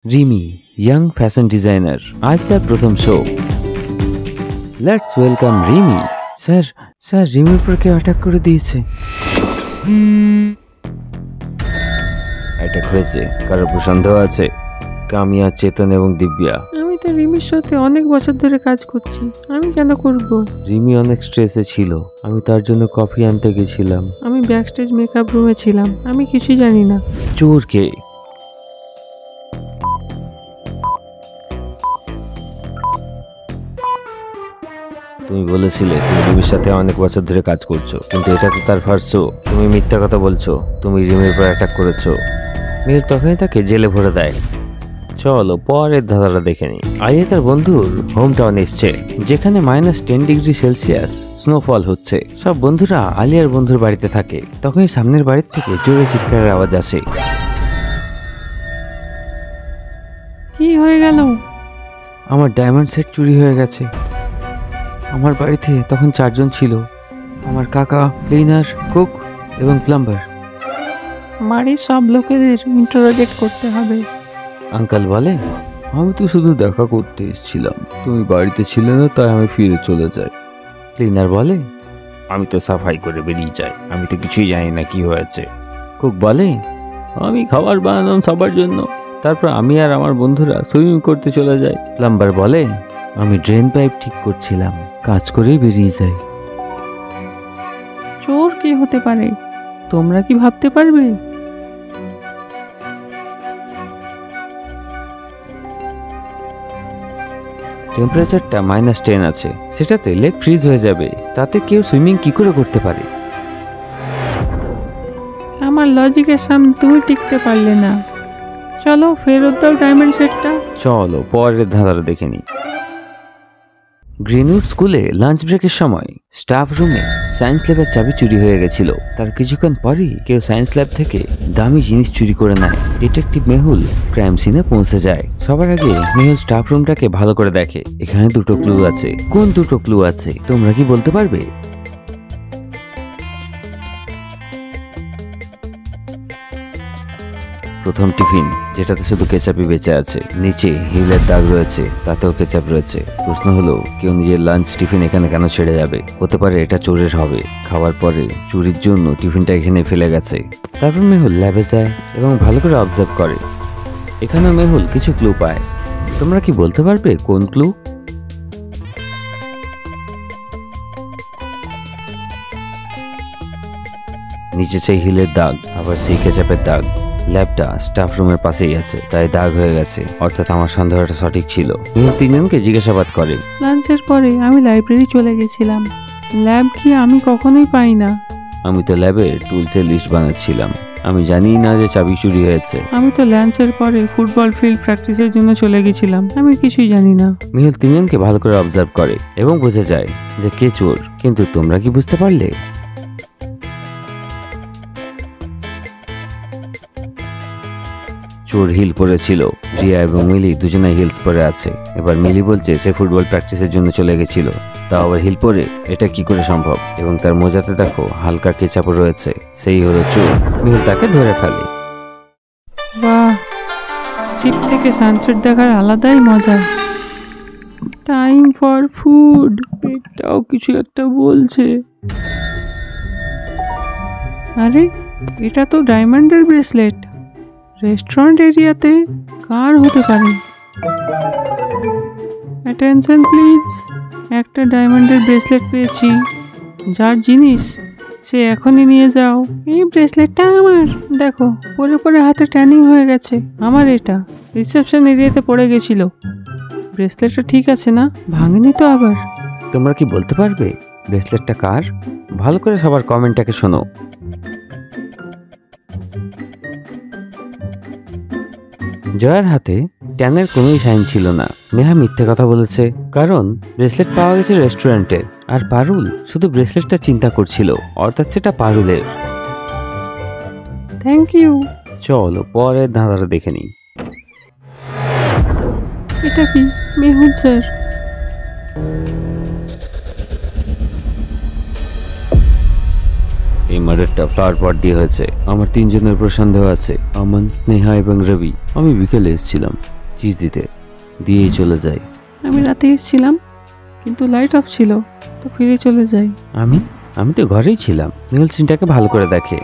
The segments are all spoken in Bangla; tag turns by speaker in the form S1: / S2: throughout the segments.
S1: রিমি ইয়াং ফ্যাশন ডিজাইনার, আজ তার প্রথম show. Let's welcome Rimi. Sir sir রিমির উপর কেউ অ্যাটাক করে দিয়েছে। অ্যাটাক হয়েছে? কারোর উপর সন্দেহ আছে? কামিয়া, চেতন এবং দিব্যা।
S2: আমি তো রিমির সাথে অনেক বছর ধরে কাজ করছি, আমি কেন করব?
S1: রিমি অনেক স্ট্রেসে ছিল, আমি তার জন্য কফি আনতে গেছিলাম।
S2: আমি ব্যাকস্টেজ মেকআপ রুমে ছিলাম, আমি কিছুই জানি না।
S1: চোর কে? তুমি বলেছিলে তুমি রিমির সাথে অনেক বছর ধরে কাজ করছো, কিন্তু এটা তো তার ফার্স্ট শো। তুমি মিথ্যা কথা বলছো, তুমি রিমির উপর অ্যাটাক করেছো। মিল তখনই তাকে জেলে ভরে দেয়। চলো পরের ধাঁধাটা দেখে নিই। আলিয়া তার বন্ধুর হোম টাউন এসছে, যেখানে -10°C স্নোফল হচ্ছে। সব বন্ধুরা আলিয়ার বন্ধুর বাড়িতে থাকে। তখনই সামনের বাড়ির থেকে জোরে চিৎকারের আওয়াজ আসে।
S2: কি হয়ে গেল?
S1: আমার ডায়মন্ড সেট চুরি হয়ে গেছে। আমার বাড়িতে তখন 4 জন ছিল, আমার কাকা, ক্লিনার, কুক এবং প্লাম্বার।
S2: বাড়ির সব লোকেদের ইন্টারোগেট করতে হবে।
S1: আঙ্কেল বলে, আমি তো শুধু দেখা করতে এসেছিলাম, তুমি বাড়িতে ছিলে না, তাই আমি ফিরে চলে যাই। ক্লিনার বলে, আমি তো সাফাই করে বেরিয়ে যাই, আমি তো কিছুই জানি না কি হয়েছে। কুক বলে, আমি খাবার বানালাম সবার জন্য, তারপর আমি আর আমার বন্ধুরা সুইমিং করতে চলে যাই। প্লাম্বার বলে, আমি ড্রেন পাইপ ঠিক করছিলাম, কাজ করেই বেরিয়ে যাই।
S2: চোর কে হতে পারে, তোমরা কি ভাবতে পারবে?
S1: টেম্পারেচারটা -10 আছে, সেটাতে লেক ফ্রিজ হয়ে যাবে, তাতে কেউ সুইমিং কি করে করতে পারে?
S2: আমার লজিকের সামনে তুমি টিকতে পারলে না। চলো ফেরত দাও ডায়মন্ড সেটটা।
S1: চলো পরের ধাঁধাটা দেখে নিই। গ্রিনউড স্কুলে লাঞ্চ ব্রেকের সময় স্টাফ রুমে সায়েন্স ল্যাবের চাবি চুরি হয়ে গেছিল। তার কিছুক্ষণ পরেই কেউ সায়েন্স ল্যাব থেকে দামি জিনিস চুরি করে নেয়। ডিটেকটিভ মেহুল ক্রাইম সিনে পৌঁছে যায়। সবার আগে মেহুল স্টাফ রুমটাকে ভালো করে দেখে। এখানে 2টো ক্লু আছে। কোন 2টো ক্লু আছে তোমরা কি বলতে পারবে? প্রথম টিফিন, যেটাতে শুধু কেচাপই বেঁচে আছে, নিচে হিলের দাগ রয়েছে, তাতেও কেচাপ রয়েছে। প্রশ্ন হলো, কেউ নিজের লাঞ্চ টিফিন এখানে কেন ছেড়ে যাবে? হতে পারে এটা চোরের হবে, খাওয়ার পরে চুরির জন্য টিফিনটা এখানে ফেলে গেছে। তারপর মেহুল ল্যাবে যায় এবং ভালো করে অবজার্ভ করে। এখানে মেহুল কিছু ক্লু পায়। তোমরা কি বলতে পারবে কোন ক্লু? নিচে সেই হিলের দাগ, আবার সেই কেচাপের দাগ। ল্যাবটা স্টাফ রুমের পাশেই আছে, তাই দাগ হয়ে গেছে, অর্থাৎ আমার সন্দেহটা সঠিক ছিল। মেহুল 3 জনকে জিজ্ঞাসাবাদ করে।
S2: লাঞ্চের পরে আমি লাইব্রেরি চলে গেছিলাম। ল্যাব কি আমি কখনোই পাই না।
S1: আমি তো ল্যাবের টুলসের লিস্ট বানাচ্ছিলাম, আমি জানি না যে চাবি চুরি হয়েছে।
S2: আমি তো লাঞ্চের পরে ফুটবল ফিল্ড প্র্যাকটিসের জন্য চলে গেছিলাম, আমি কিছুই জানি না।
S1: মেহুল 3 জনকে ভালো করে অবজার্ভ করে এবং বুঝে যায় যে কে চোর। কিন্তু তোমরা কি বুঝতে পারলে? চোর হিল পরেছিল। রিয়া এবং মিলি দুজনে হিলস পরে আছে। এবার মিলি বলছে সে ফুটবল প্র্যাকটিসের জন্য চলে গেছিল, তাও আবার হিল পরে, এটা কি করে সম্ভব? এবং তার মোজাতে দেখো হালকা কেচাপও রয়েছে, সেই হলো চোর। মিহুল তাকে ধরে ফেলে।
S2: বাহ, শিপ থেকে সানসেট দেখার আলাদাই মজা। টাইম ফর ফুড, পেটটাও কিছু একটা বলছে। আরে এটা তো ডায়মন্ডের ব্রেসলেট। রেস্টুরেন্ট এরিয়াতে কার হতে পারে? অ্যাটেনশন প্লিজ, একটা ডায়মন্ডের ব্রেসলেট পেয়েছি। যার জিনিস সে এখনই নিয়ে যাও। এই ব্রেসলেটটা আমার, দেখো পরে পরে হাতে ট্যানিং হয়ে গেছে। আমার এটা রিসেপশন এরিয়াতে পড়ে গেছিল। ব্রেসলেটটা ঠিক আছে না? ভাঙেনি তো আবার?
S1: তোমরা কি বলতে পারবে ব্রেসলেটটা কার? ভালো করে সবার কমেন্টটাকে শোনো। জয়ার হাতে ট্যানের কোনোই সাইন ছিল না। নেহা মিথ্যে কথা বলেছে, কারণ ব্রেসলেট পাওয়া গেছে রেস্টুরেন্টে। আর পারুল শুধু ব্রেসলেটটা চিন্তা করছিল, অর্থাৎ সেটা পারুলের।
S2: Thank you.
S1: চলো পরের ধাঁধাটা দেখে নিই।
S2: এটা কি? মেহুল স্যার।
S1: এই মার্ডারটা ফ্লাওয়ার পট দিয়ে হয়েছে। আমার 3 জনের উপর সন্দেহ আছে, আমান, স্নেহা এবং রবি। আমি বিকেলে এসেছিলাম চিজ দিতে, দিয়েই চলে যাই।
S2: আমি রাতে এসেছিলাম, কিন্তু লাইট অফ ছিল, তো ফিরে চলে যাই।
S1: আমি তো ঘরেই ছিলাম। মেহুল সিনটাকে ভালো করে দেখে।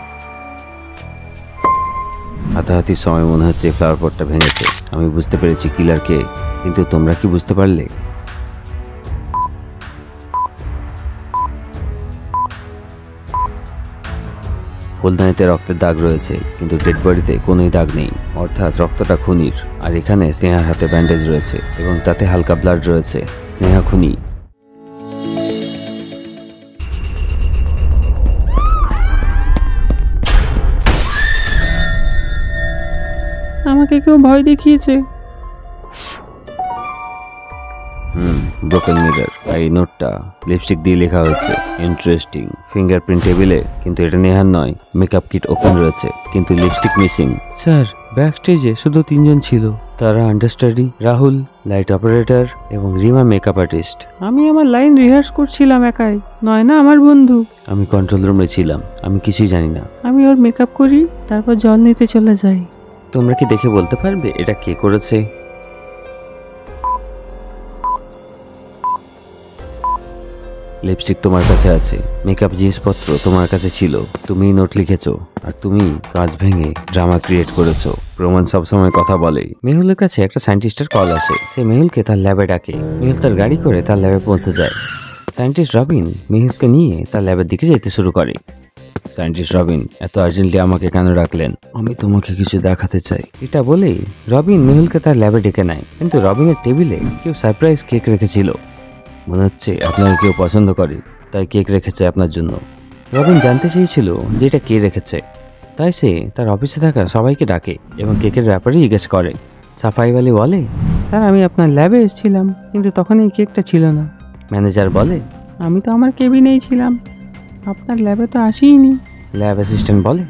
S1: হাতাহাতির সময় মনে হচ্ছে ফ্লাওয়ার পটটা ভেঙেছে। আমি বুঝতে পেরেছি কিলার কে, কিন্তু তোমরা কি বুঝতে পারলে? ফুলদানিতে রক্তের দাগ রয়েছে, কিন্তু ডেড বডিতে কোনোই দাগ নেই, অর্থাৎ রক্তটা খুনির। আর এখানে স্নেহার হাতে ব্যান্ডেজ রয়েছে এবং তাতে হালকা ব্লাড রয়েছে। স্নেহা খুনি।
S2: আমাকে কেউ ভয় দেখিয়েছে।
S1: Broken mirror. এই নোটটা লিপস্টিক দিয়ে লেখা হয়েছে, ইন্টারেস্টিং। ফিঙ্গারপ্রিন্ট টেবিলে, কিন্তু এটা নেহার নয়। মেকআপ কিট ওপেন রয়েছে, কিন্তু লিপস্টিক মিসিং। স্যার, ব্যাক স্টেজে শুধু 3 জন ছিল। তারা আন্ডারস্টাডি, রাহুল, লাইট অপারেটর এবং রিমা মেকআপ আর্টিস্ট।
S2: আমি আমার লাইন রিহার্স করছিলাম একাই, নয় না আমার বন্ধু।
S1: আমি কন্ট্রোল রুমে ছিলাম, আমি কিছুই জানি না।
S2: আমি ওর মেকআপ করি, তারপর জল নিতে চলে যাই।
S1: তোমরা কি দেখে বলতে পারবে এটা কে করেছে? লিপস্টিক তোমার কাছে আছে, মেকআপ জিনিসপত্র তোমার কাছে ছিল, তুমি নোট লিখেছো, আর তুমি কাজ ভেঙে ড্রামা ক্রিয়েট করেছো। প্রমাণ সবসময় কথা বলে। মেহুলের কাছে একটা সায়েন্টিস্টের কল আসে। সে মেহুলকে তার ল্যাবে ডাকে। মেহুল তার গাড়ি করে তার ল্যাবে পৌঁছে যায়। সায়েন্টিস্ট রবিন মেহুলকে নিয়ে তার ল্যাবের দিকে যেতে শুরু করে। সায়েন্টিস্ট রবিন, এত আর্জেন্টলি আমাকে কেন রাখলেন? আমি তোমাকে কিছু দেখাতে চাই। এটা বলেই রবিন মেহুলকে তার ল্যাবে ডেকে নেয়, কিন্তু রবিনের টেবিলে কেউ সারপ্রাইজ কেক রেখেছিল। মনে হচ্ছে আপনাকে কেউ পছন্দ করে, তাই কেক রেখেছে আপনার জন্য। রবিন জানতে চেয়েছিল যে এটা কে রেখেছে, তাই সে তার অফিসে থাকা সবাইকে ডাকে এবং কেকের ব্যাপারে জিজ্ঞেস করে। সাফাই আলী বলে,
S2: স্যার আমি আপনার ল্যাবে এসেছিলাম, কিন্তু তখন এই কেকটা ছিল না।
S1: ম্যানেজার বলে,
S2: আমি তো আমার কেবিনেই ছিলাম, আপনার ল্যাবে তো আসিনি।
S1: ল্যাব অ্যাসিস্ট্যান্ট বলে,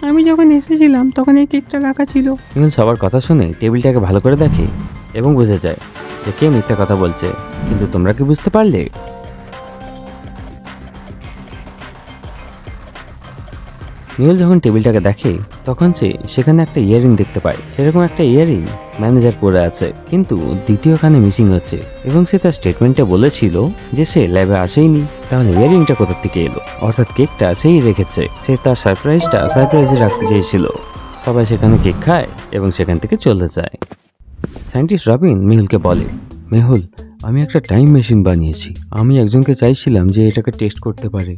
S2: আমি যখন এসেছিলাম তখন এই কেকটা রাখা ছিল।
S1: মেহুল সবার কথা শুনে টেবিলটাকে ভালো করে দেখে এবং বুঝে যায় যে কে মিথ্যা কথা বলছে। কিন্তু তোমরা কি বুঝতে পারলে? মেহুল যখন টেবিলটাকে দেখে তখন সে সেখানে একটা ইয়ারিং দেখতে পায়। সেরকম একটা ইয়ারিং ম্যানেজার পরে আছে, কিন্তু দ্বিতীয় কানে মিসিং হচ্ছে এবং সে তার স্টেটমেন্টে বলেছিল যে সে ল্যাবে আসেইনি। তাহলে ইয়ারিংটা কোথা থেকে এলো? অর্থাৎ কেকটা সেই রেখেছে। সে তার সারপ্রাইজে রাখতে চেয়েছিল। সবাই সেখানে কেক খায় এবং সেখান থেকে চলে যায়। সায়েন্টিস্ট রবিন মেহুলকে বলে, মেহুল, আমি একটা টাইম মেশিন বানিয়েছি। আমি একজনকে চাইছিলাম যে এটাকে টেস্ট করতে পারে।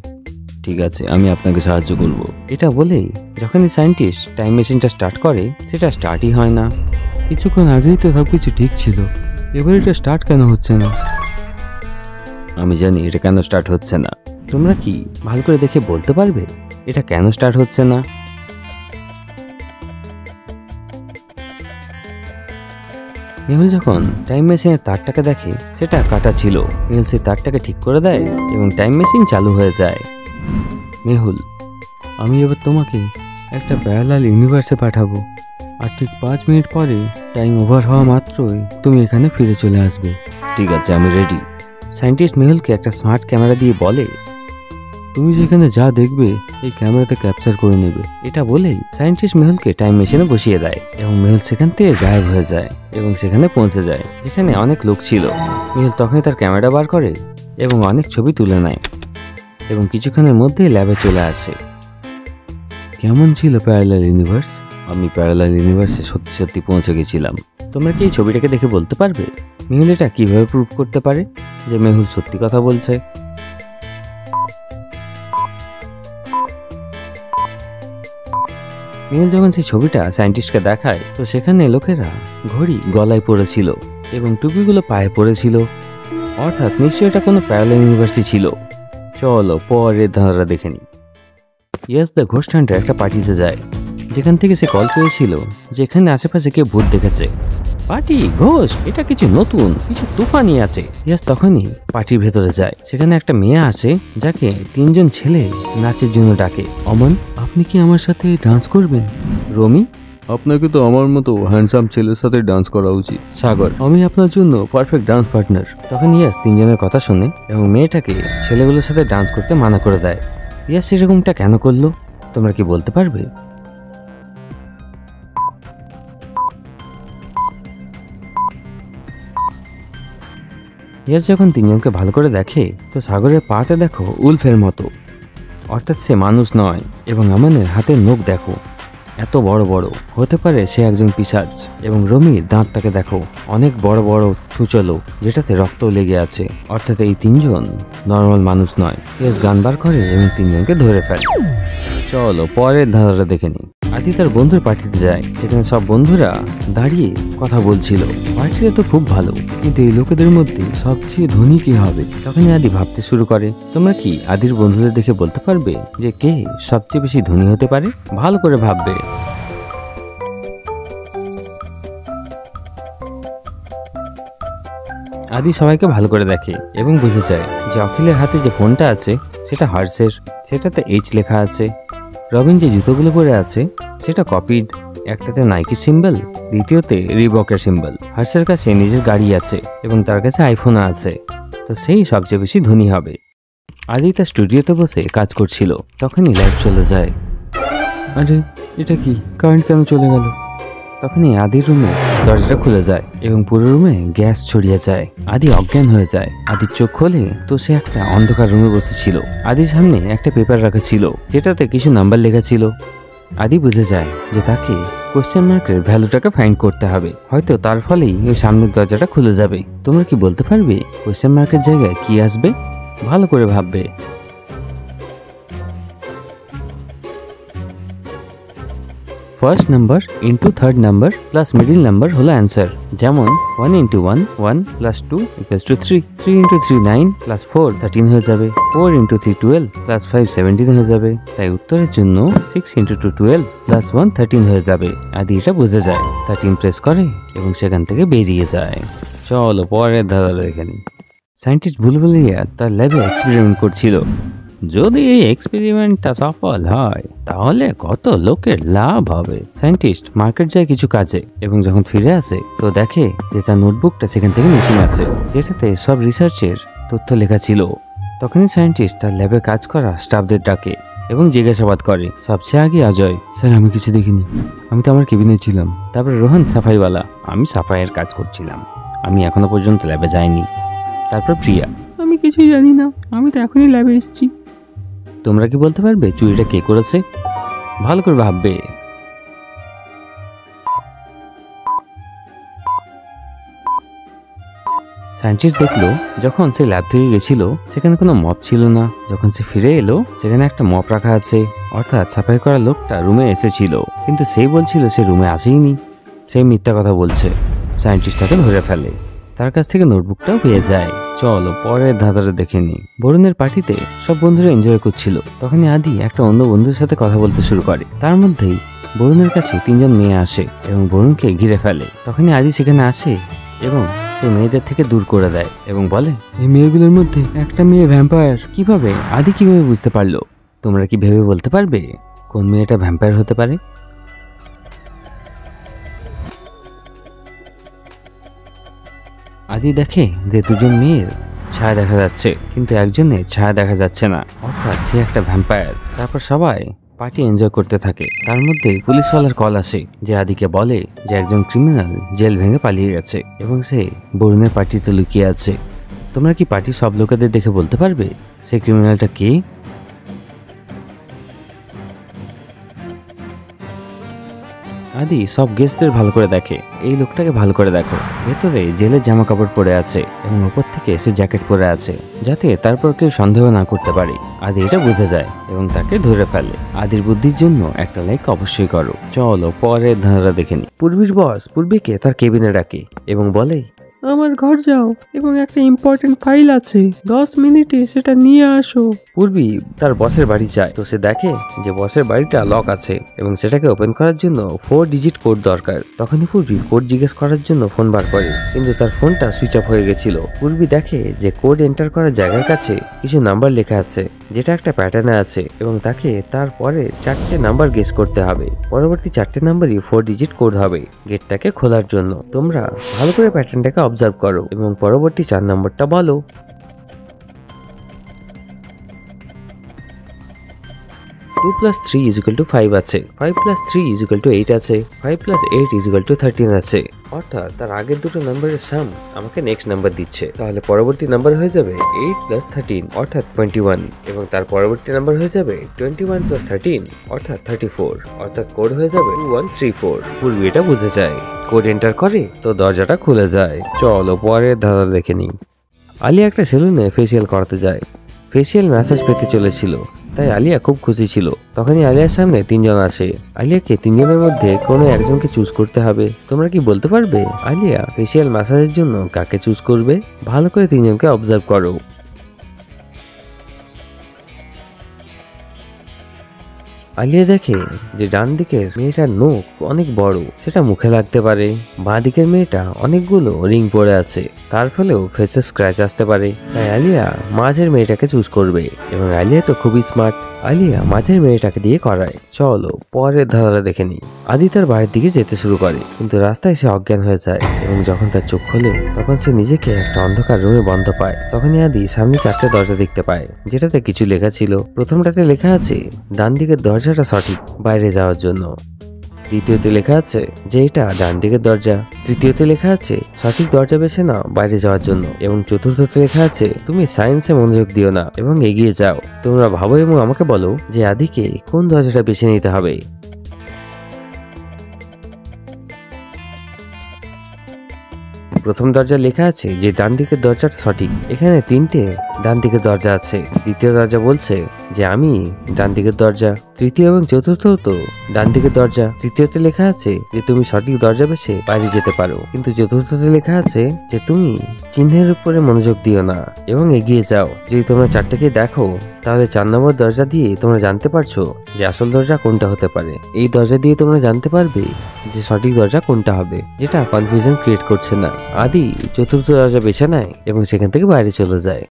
S1: ঠিক আছে, আমি আপনাকে সাহায্য করব। এটা বলেই যখনই সায়েন্টিস্ট টাইম মেশিনটা স্টার্ট করে, সেটা স্টার্টই হয় না। কিছুক্ষণ আগেই তো সবকিছু ঠিক ছিল, এবার এটা স্টার্ট কেন হচ্ছে না? আমি জানি এটা কেন স্টার্ট হচ্ছে না। তোমরা কি ভালো করে দেখে বলতে পারবে এটা কেন স্টার্ট হচ্ছে না? মেহুল যখন টাইম মেশিনের তারটাকে দেখে সেটা কাটা ছিল। মেহুল সেই তারটাকে ঠিক করে দেয় এবং টাইম মেশিন চালু হয়ে যায়। মেহুল, আমি এবার তোমাকে একটা প্যারালাল ইউনিভার্সে পাঠাবো, আর ঠিক 5 মিনিট পরে টাইম ওভার হওয়া মাত্রই তুমি এখানে ফিরে চলে আসবে। ঠিক আছে, আমি রেডি। সায়েন্টিস্ট মেহুলকে একটা স্মার্ট ক্যামেরা দিয়ে বলে, তুমি যেখানে যা দেখবে এই ক্যামেরাতে ক্যাপচার করে নেবে। এটা বলেই সায়েন্টিস্ট মেহুলকে টাইম মেশিনে বসিয়ে দেয় এবং মেহুল সেখান থেকে গায়েব হয়ে যায় এবং সেখানে পৌঁছে যায় যেখানে অনেক লোক ছিল। মেহুল তখনই তার ক্যামেরা বার করে এবং অনেক ছবি তুলে নেয় এবং কিছুক্ষণের মধ্যেই ল্যাবে চলে আসে। কেমন ছিল প্যারালাল ইউনিভার্স? আমি প্যারালাল ইউনিভার্সে সত্যি সত্যি পৌঁছে গেছিলাম। তোমরা কি এই ছবিটাকে দেখে বলতে পারবে মেহুল এটা কিভাবে প্রুভ করতে পারে যে মেহুল সত্যি কথা বলছে? মেহুল যখন সেই ছবিটা সায়েন্টিস্টকে দেখায়, তো সেখানে লোকেরা ঘড়ি গলায় পড়েছিল এবং টুপিগুলো পায়ে পড়েছিল। অর্থাৎ নিশ্চয়ই এটা কোনো প্যারালাল ইউনিভার্সই ছিল। চলো পরের ধাঁধাটা দেখে নিই। ইয়েস দ্য ঘোস্ট হান্টার একটা পার্টিতে যায়, যেখান থেকে সে কল পেয়েছিল যেখানে আশেপাশে কেউ ভূত দেখেছে। পার্টি, ঘোস্ট, এটা কিছু নতুন, কিছু তুফানি আছে। ইয়াস তখনই পার্টির ভেতরে যায়। সেখানে একটা মেয়ে আসে যাকে 3 জন ছেলে নাচের জন্য ডাকে। অমন, আপনি কি আমার সাথে ডান্স করবেন? রমি, আপনাকে তো আমার মতো হ্যান্ডসাম ছেলের সাথে ডান্স করা উচিত। সাগর, আমি আপনার জন্য পারফেক্ট ডান্স পার্টনার। তখন ইয়াস 3 জনের কথা শুনে এবং মেয়েটাকে ছেলেগুলোর সাথে ডান্স করতে মানা করে দেয়। রিয়া সেরকমটা কেন করলো তোমরা কি বলতে পারবে? রিয়াজ যখন তিনজনকে ভালো করে দেখে তো সাগরের পাটা দেখো উলফের মতো, অর্থাৎ সে মানুষ নয়। এবং আমানের হাতের নখ দেখো এত বড় বড়, হতে পারে সে একজন পিশাচ। এবং রমির দাঁতটাকে দেখো অনেক বড় বড় ছুঁচলো, যেটাতে রক্ত লেগে আছে, অর্থাৎ এই তিনজন নর্মাল মানুষ নয়। রিয়াজ গান বার করে এবং তিনজনকে ধরে ফেলে। চলো পরের ধাঁধাটা দেখে নিই। আদি তার বন্ধুর পার্টিতে যায়, সেখানে সব বন্ধুরা দাঁড়িয়ে কথা বলছিল। পার্টিটা তো খুব ভালো, কিন্তু এই লোকেদের মধ্যে সবচেয়ে ধনী কে হবে? তখনই আদি ভাবতে শুরু করে। তোমরা কি আদির বন্ধুদের দেখে বলতে পারবে যে কে সবচেয়ে বেশি ধনী হতে পারে? ভালো করে ভাববে। আদি সবাইকে ভালো করে দেখে এবং বুঝে যায় যে অখিলের হাতে যে ফোনটা আছে সেটা হার্সের, সেটাতে এইচ লেখা আছে। রবিন যে জুতোগুলো পরে আছে সেটা কপিড, একটাতে নাইকি সিম্বল, দ্বিতীয়তে রিবকের সিম্বল। হার্সের কাছে নিজের গাড়ি আছে এবং তার কাছে আইফোন আছে, তো সেই সবচেয়ে বেশি ধনী হবে। আদি তার স্টুডিওতে বসে কাজ করছিল, তখনই লাইট চলে যায়। আরে এটা কি, কারেন্ট কেন চলে গেল? তখনই আদির রুমে দরজাটা খুলে যায় এবং পুরো রুমে গ্যাস ছড়িয়ে যায়। আদি অজ্ঞান হয়ে যায়। আদির চোখ খোলে তো সে একটা অন্ধকার রুমে বসেছিল। আদির সামনে একটা পেপার রাখা ছিল, যেটাতে কিছু নাম্বার লেখা ছিল। আদি বুঝে যায় যে তাকে কোশ্চেন মার্কের ভ্যালুটাকে ফাইন্ড করতে হবে, হয়তো তার ফলেই ওই সামনের দরজাটা খুলে যাবে। তোমরা কি বলতে পারবে কোশ্চেন মার্কের জায়গায় কি আসবে? ভালো করে ভাববে। First number into third number plus middle number হলো অ্যান্সার। যেমন 1 into 1 1 plus 2 equals to 3, 3 into 3 9 plus 4 13 হয়ে যাবে, 4 ইন্টু 3 12 প্লাস 5 17 হয়ে যাবে। তাই উত্তরের জন্য 6 ইন্টু 2 12 প্লাস 1 13 হয়ে যাবে। আদি এটা বুঝে যায়, 13 প্রেস করে এবং সেখান থেকে বেরিয়ে যায়। চলো পরের ধাঁধাটা দেখে নিই। সায়েন্টিস্ট ভুলভুলাইয়া তার ল্যাবে এক্সপেরিমেন্ট করছিল। যদি এই এক্সপেরিমেন্টটা সফল হয় তাহলে কত লোকের লাভ হবে। সায়েন্টিস্ট মার্কেট যায় কিছু কাজে এবং যখন ফিরে আসে তো দেখে যে তার নোটবুকটা সেখান থেকে মিসিং আছে, যেটাতে সব রিসার্চের তথ্য লেখা ছিল। তখনই সায়েন্টিস্ট তার ল্যাবে কাজ করা স্টাফদের ডাকে এবং জিজ্ঞাসাবাদ করে। সবচেয়ে আগে অজয়, স্যার আমি কিছু দেখিনি, আমি তো আমার কেবিনে ছিলাম। তারপরে রোহন সাফাইওয়ালা, আমি সাফাইয়ের কাজ করছিলাম, আমি এখনো পর্যন্ত ল্যাবে যাইনি। তারপর প্রিয়া,
S2: আমি কিছুই জানি না, আমি তো এখনই ল্যাবে এসেছি।
S1: তোমরা কি বলতে পারবে চুরিটা কে করেছে? ভালো করে ভাববে। সায়েন্টিস্ট দেখলো যখন সে ল্যাব থেকে গেছিল সেখানে কোনো মপ ছিল না। যখন সে ফিরে এলো সেখানে একটা মপ রাখা আছে, অর্থাৎ সাফাই করা লোকটা রুমে এসেছিল, কিন্তু সেই বলছিল সে রুমে আসেইনি। সে মিথ্যা কথা বলছে। সায়েন্টিস্ট তাকে ধরে ফেলে, তার কাছ থেকে নোটবুকটাও পেয়ে যায়। চলো পরের ধাঁধাটা দেখে নিই। বরুণের পার্টিতে সব বন্ধুরা এনজয় করছিল, তখনই আদি একটা অন্য বন্ধুর সাথে কথা বলতে শুরু করে। তার মধ্যেই বরুণের কাছে 3 জন মেয়ে আসে এবং বরুণকে ঘিরে ফেলে। তখনই আদি সেখানে আসে এবং সে মেয়েদের থেকে দূর করে দেয় এবং বলে, এই মেয়েগুলোর মধ্যে একটা মেয়ে ভ্যাম্পায়ার। কিভাবে? আদি কিভাবে বুঝতে পারলো? তোমরা কি ভেবে বলতে পারবে কোন মেয়েটা ভ্যাম্পায়ার হতে পারে? আদি দেখে যে 2 জন মেয়ের ছায়া দেখা যাচ্ছে, কিন্তু একজনের ছায়া দেখা যাচ্ছে না, অর্থাৎ সে একটা ভ্যাম্পায়ার। তারপর সবাই পার্টি এনজয় করতে থাকে। তার মধ্যে পুলিশওয়ালার কল আসে, যে আদিকে বলে যে একজন ক্রিমিনাল জেল ভেঙে পালিয়ে গেছে এবং সে বরুণের পার্টিতে লুকিয়ে আছে। তোমরা কি পার্টির সব লোকেদের দেখে বলতে পারবে সেই ক্রিমিনালটা কে? আদি সব গেস্টদের ভালো করে দেখে। এই লোকটাকে ভালো করে দেখো, ভেতরে জেলের জামা কাপড় পরে আছে এবং উপর থেকে এসে জ্যাকেট পরে আছে, যাতে তারপর কেউ সন্দেহ না করতে পারে। আদি এটা বুঝে যায় এবং তাকে ধরে ফেলে। আদির বুদ্ধির জন্য একটা লাইক অবশ্যই করো। চলো পরের ধাঁধাটা দেখে নি। পূর্বীর বস পূর্বীকে তার কেবিনে ডাকে এবং বলে,
S2: আমার ঘর যাও এবং একটা ইম্পর্টেন্ট ফাইল আছে, 10 মিনিটে সেটা নিয়ে আসো।
S1: পূর্বী তার বসের বাড়ি যায়, তো সে দেখে যে বসের বাড়িটা লক আছে এবং সেটাকে ওপেন করার জন্য 4 ডিজিট কোড দরকার। তখনই পূর্বী কোড জিজ্ঞেস করার জন্য ফোন বার করে, কিন্তু তার ফোনটা সুইচ অফ হয়ে গেছিল। পূর্বী দেখে যে কোড এন্টার করার জায়গার কাছে কিছু নাম্বার লেখা আছে, যেটা একটা প্যাটার্নে আছে এবং তাকে তারপরে 4টে নাম্বার গেস করতে হবে। পরবর্তী 4টে নাম্বারই 4 ডিজিট কোড হবে গেটটাকে খোলার জন্য। তোমরা ভালো করে প্যাটার্নটাকে অবজার্ভ করো এবং পরবর্তী 4 নম্বরটা বলো। 2 + 3 = 5 আছে, 5 + 3 = 8 আছে, 5 + 8 = 13 আছে। অর্থাৎ তার আগের দুটো নাম্বারের সাম আমাকে নেক্সট নাম্বার দিচ্ছে। তাহলে পরবর্তী নাম্বার হয়ে যাবে 8 + 13 অর্থাৎ 21, এবং তার পরবর্তী নাম্বার হয়ে যাবে 21 + 13 অর্থাৎ 34, অর্থাৎ কোড হয়ে যাবে 2134। পূর্বে এটা বুঝে যায়, কোড এন্টার করে তো দরজাটা খুলে যায়। চলো পরের ধারা দেখে নিই। আলিয়া একটা সেলুনে ফেসিয়াল করাতে যায়। ফেসিয়াল ম্যাসাজ পেতে চলেছিল, তাই আলিয়া খুব খুশি ছিল। তখনই আলিয়ার সামনে 3 জন আসে। আলিয়াকে 3 জনের মধ্যে কোনো একজনকে চুজ করতে হবে। তোমরা কি বলতে পারবে আলিয়া ফেসিয়াল ম্যাসাজের জন্য কাকে চুজ করবে? ভালো করে 3 জনকে অবজার্ভ করো। আলিয়া দেখে যে ডান দিকের মেয়েটার নখ অনেক বড়, সেটা মুখে লাগতে পারে। বাঁ দিকের মেয়েটা অনেকগুলো রিং পরে আছে, তার ফলেও ফেসে স্ক্র্যাচ আসতে পারে। তাই আলিয়া মাঝের মেয়েটাকে চুজ করবে, এবং আলিয়া তো খুবই স্মার্ট। আলিয়া মাঝের মেয়েটাকে দিয়ে করায়। চলো পরের ধারাটা দেখে নিই। আদি তার বাড়ির দিকে যেতে শুরু করে, কিন্তু রাস্তায় সে অজ্ঞান হয়ে যায়, এবং যখন তার চোখ খোলে তখন সে নিজেকে একটা অন্ধকার রুমে বন্ধ পায়। তখনই আদি সামনে 4টে দরজা দেখতে পায়, যেটাতে কিছু লেখা ছিল। প্রথমটাতে লেখা আছে ডান দিকের দরজাটা সঠিক বাইরে যাওয়ার জন্য, দ্বিতীয়তে লেখা আছে যে এটা ডান দিকের দরজা, তৃতীয়তে লেখা আছে সঠিক দরজা বেছে নাও বাইরে যাওয়ার জন্য, এবং চতুর্থতে লেখা আছে তুমি সায়েন্সে মনোযোগ দিও না এবং এগিয়ে যাও। তোমরা ভাবো এবং আমাকে বলো যে আদিকে কোন দরজাটা বেছে নিতে হবে। প্রথম দরজা লেখা আছে যে ডান দিকের দরজাটা সঠিক, এখানে 3টে ডান দিকের দরজা আছে। দ্বিতীয় দরজা বলছে যে আমি ডান দিকের দরজা, তৃতীয় এবং চতুর্থ তো ডান দিকের দরজা। তৃতীয়তে লেখা আছে যে তুমি সঠিক দরজা বেছে বাইরে যেতে পারো, কিন্তু চতুর্থতে লেখা আছে যে তুমি চিহ্নের উপরে মনোযোগ দিও না এবং এগিয়ে যাও। যদি তোমরা 4টেকে দেখো তাহলে 4 নম্বর দরজা দিয়ে তোমরা জানতে পারছো যে আসল দরজা কোনটা হতে পারে। এই দরজা দিয়ে তোমরা জানতে পারবে যে সঠিক দরজা কোনটা হবে, যেটা কনফিউশন ক্রিয়েট করছে না। আদি চতুর্থ দরজা বেছে নেয় এবং সেখান থেকে বাইরে চলে যায়।